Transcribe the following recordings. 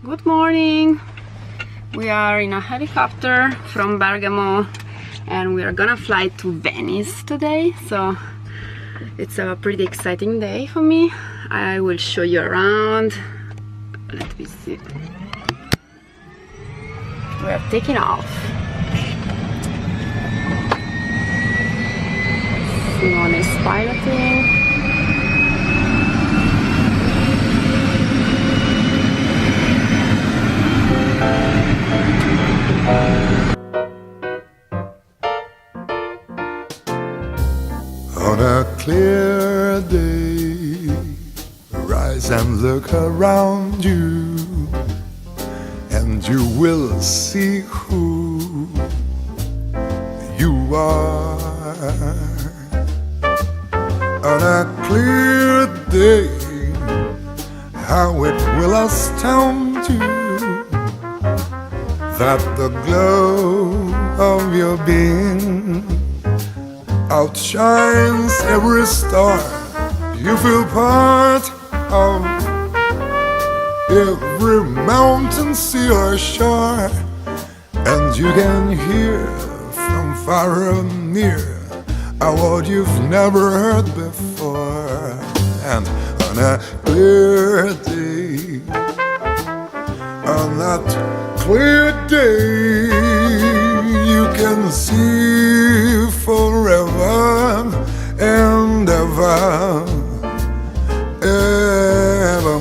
Good morning! We are in a helicopter from Bergamo and we are gonna fly to Venice today, so it's a pretty exciting day for me. I will show you around. Let me see. We are taking off. Simone is piloting. On a clear day, rise and look around you, and you will see who you are. On a clear day, how it will astound you that the glow of your being outshines every star. You feel part of every mountain, sea or shore, and you can hear from far and near a word you've never heard before. And on a clear day, on that clear day, you can see forever and ever, evermore.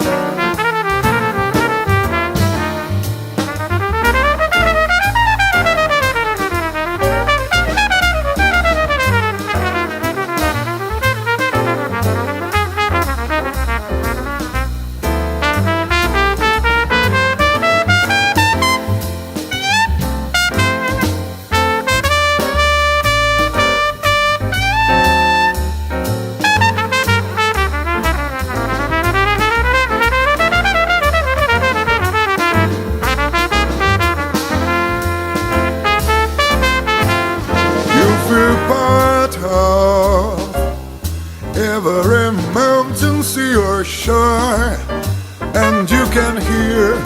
Yeah. Every mountain, sea or shore, and you can hear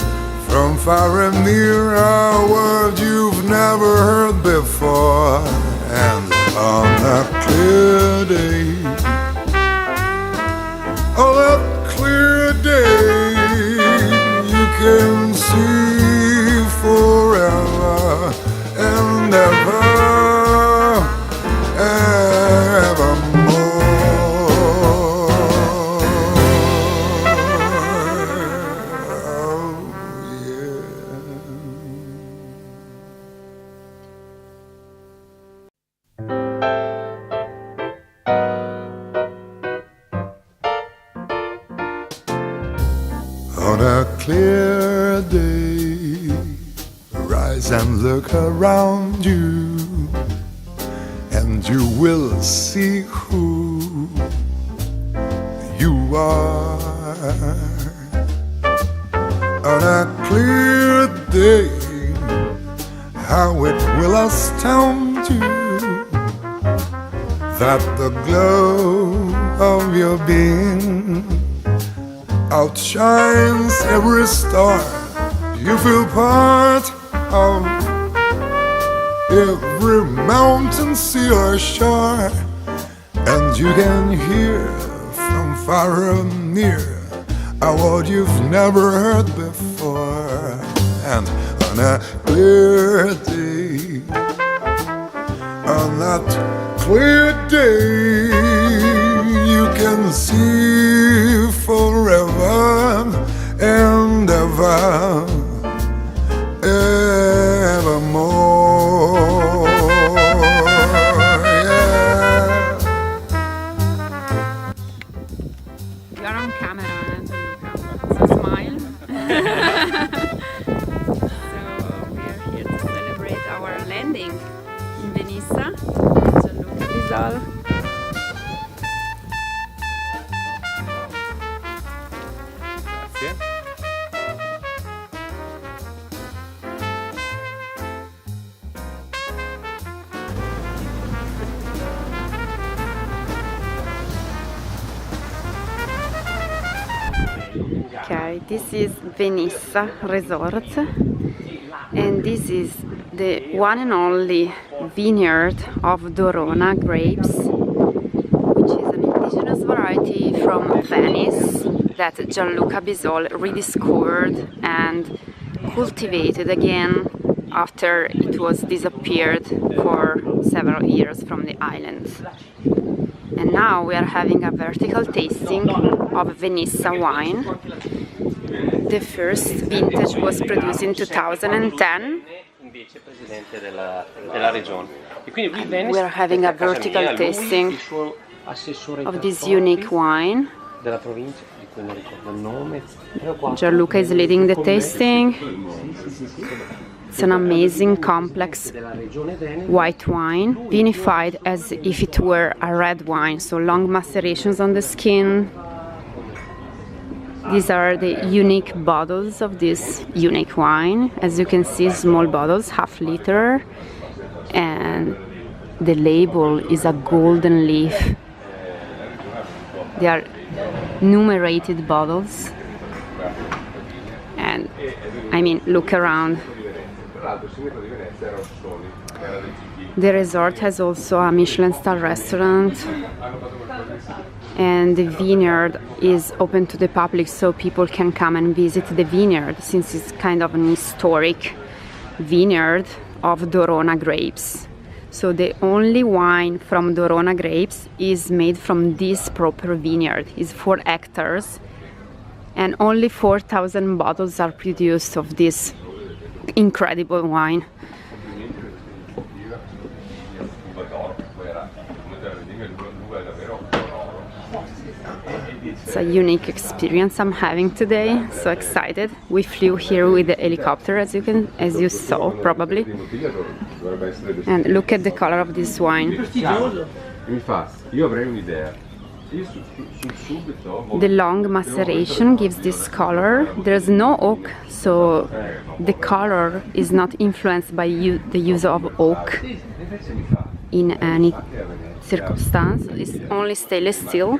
from far and near a word you've never heard before. And on a clear day, on a clear day, you can see forever and ever, evermore. On a clear day, rise and look around you, and you will see who you are. On a clear day, how it will astound you that the glow of your being outshines every star. You feel part of every mountain, sea or shore, and you can hear from far and near a word you've never heard before. And on a clear day, on that clear day, you can see forever and ever, evermore. Yeah. You are on camera, Gianluca. So smile. So we are here to celebrate our landing in Venissa. Gianluca Bisol. Grazie. Okay, this is Venissa Resort, and this is the one and only vineyard of Dorona grapes, which is an indigenous variety from Venice that Gianluca Bisol rediscovered and cultivated again after it was disappeared for several years from the island. And now we are having a vertical tasting of Venissa wine. The first vintage was produced in 2010. We are having a vertical tasting of this unique wine. Gianluca is leading the tasting. It's an amazing, complex white wine, vinified as if it were a red wine, so long macerations on the skin. These are the unique bottles of this unique wine. As you can see, small bottles, ½ liter, and the label is a golden leaf. They are numerated bottles, and I mean, look around. The resort has also a Michelin star restaurant, and the vineyard is open to the public, so people can come and visit the vineyard, since it's kind of an historic vineyard of Dorona grapes. So the only wine from Dorona grapes is made from this proper vineyard. It's 4 hectares, and only 4,000 bottles are produced of this incredible wine. It's a unique experience I'm having today. So excited. We flew here with the helicopter, as you saw probably. And look at the color of this wine. The long maceration gives this color. There's no oak, so the color is not influenced by the use of oak in any circumstance. It's only stainless steel.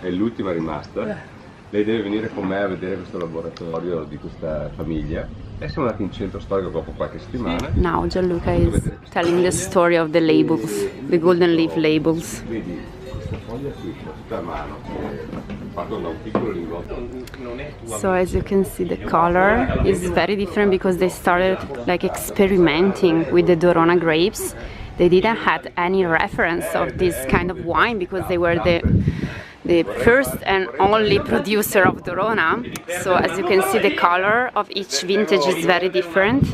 È l'ultima rimasta. Lei deve venire con me a vedere questo laboratorio di questa famiglia. E siamo andati in centro storico dopo qualche settimana. Now Gianluca is telling the story of the labels, the golden leaf labels. Vedi questa foglia qui, tutta a mano, fatto da un piccolo lingotto. So as you can see, the color is very different because they started like experimenting with the Dorona grapes. They didn't have any reference of this kind of wine because they were the first and only producer of Dorona. So as you can see, the color of each vintage is very different,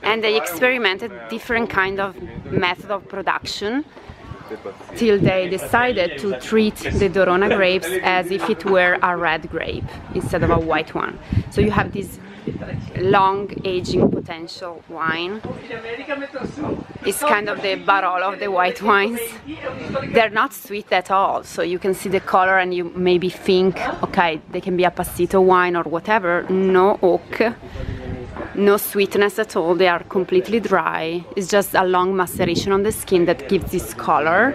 and they experimented different kind of method of production till they decided to treat the Dorona grapes as if it were a red grape instead of a white one. So you have this long aging potential wine. It's kind of the Barolo of the white wines. They're not sweet at all, so you can see the color and you maybe think, okay, they can be a passito wine or whatever. No oak, no sweetness at all. They are completely dry. It's just a long maceration on the skin that gives this color.